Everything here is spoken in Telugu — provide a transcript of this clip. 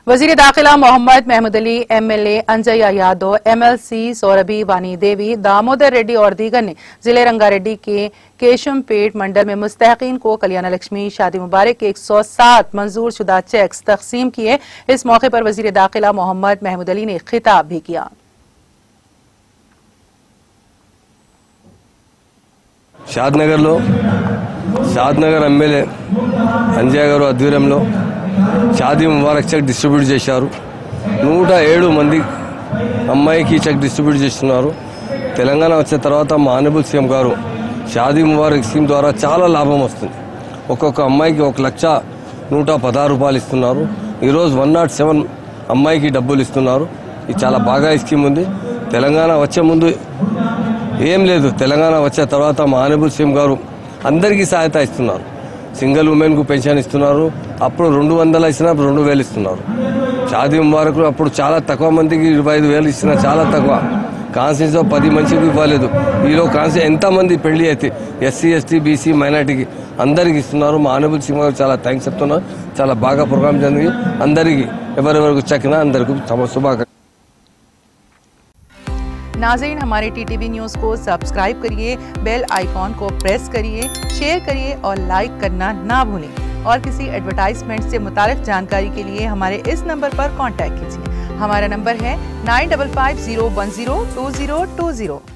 वजीर दाखिला मोहम्मद महमूद अली, MLA अंजया यादव, MLC सौरभी वानी देवी, दामोदर रेड्डी और दीगर ने जिले रंगारेड्डी के केशमपेट मंडल में मुस्तहकीन को कल्याण लक्ष्मी शादी मुबारक के 107 मंजूर शुदा चेक्स तकसीम किए। इस मौके पर वजीर दाखिला मोहम्मद महमूद अली ने खिताब भी किया। షాద్నగర్ ఎమ్మెల్యే అంజయ్య గారు ఆధ్వర్యంలో షాదీ ముబారక్ చెక్ డిస్ట్రిబ్యూట్ చేశారు। 107 మంది అమ్మాయికి చెక్ డిస్ట్రిబ్యూట్ చేస్తున్నారు। తెలంగాణ వచ్చిన తర్వాత మా ఆనరబుల్ సీఎం గారు షాదీ ముబారక్ స్కీమ్ ద్వారా చాలా లాభం వస్తుంది। ఒక్కొక్క అమ్మాయికి 1,116 రూపాయలు ఇస్తున్నారు। ఈరోజు 107 అమ్మాయికి డబ్బులు ఇస్తున్నారు। ఇది చాలా బాగా స్కీమ్ ఉంది। తెలంగాణ వచ్చే ముందు ఏం లేదు, తెలంగాణ వచ్చిన తర్వాత మా ఆనరబుల్ సీఎం గారు అందరికీ సహాయత ఇస్తున్నారు। సింగిల్ ఉమెన్కు పెన్షన్ ఇస్తున్నారు। అప్పుడు 200 ఇచ్చినా 2,000 ఇస్తున్నారు। షాదీ ముబారక్ అప్పుడు చాలా తక్కువ మందికి 25,000 ఇచ్చినా చాలా తక్కువ। కాన్స్టిట్యూన్సీలో 10 మందికి ఇవ్వలేదు। ఈరోజు కాన్స్టిట్యూన్సీ ఎంతమంది పెళ్లి అయితే SC ST BC మైనార్టీకి అందరికి ఇస్తున్నారు। మా ఆనరబుల్ సీఎం గారు చాలా థ్యాంక్స్ చెప్తున్నారు। చాలా బాగా ప్రోగ్రామ్ జరిగింది। అందరికీ ఎవరెవరికి చక్కినా అందరికీ శుభాకాంక్షలు। नाज़रीन, हमारे TTV न्यूज़ को सब्सक्राइब करिए, बेल आइकॉन को प्रेस करिए, शेयर करिए और लाइक करना ना भूलें। और किसी एडवर्टाइजमेंट से मुताल्लिक जानकारी के लिए हमारे इस नंबर पर कांटेक्ट कीजिए। हमारा नंबर है 9550102020।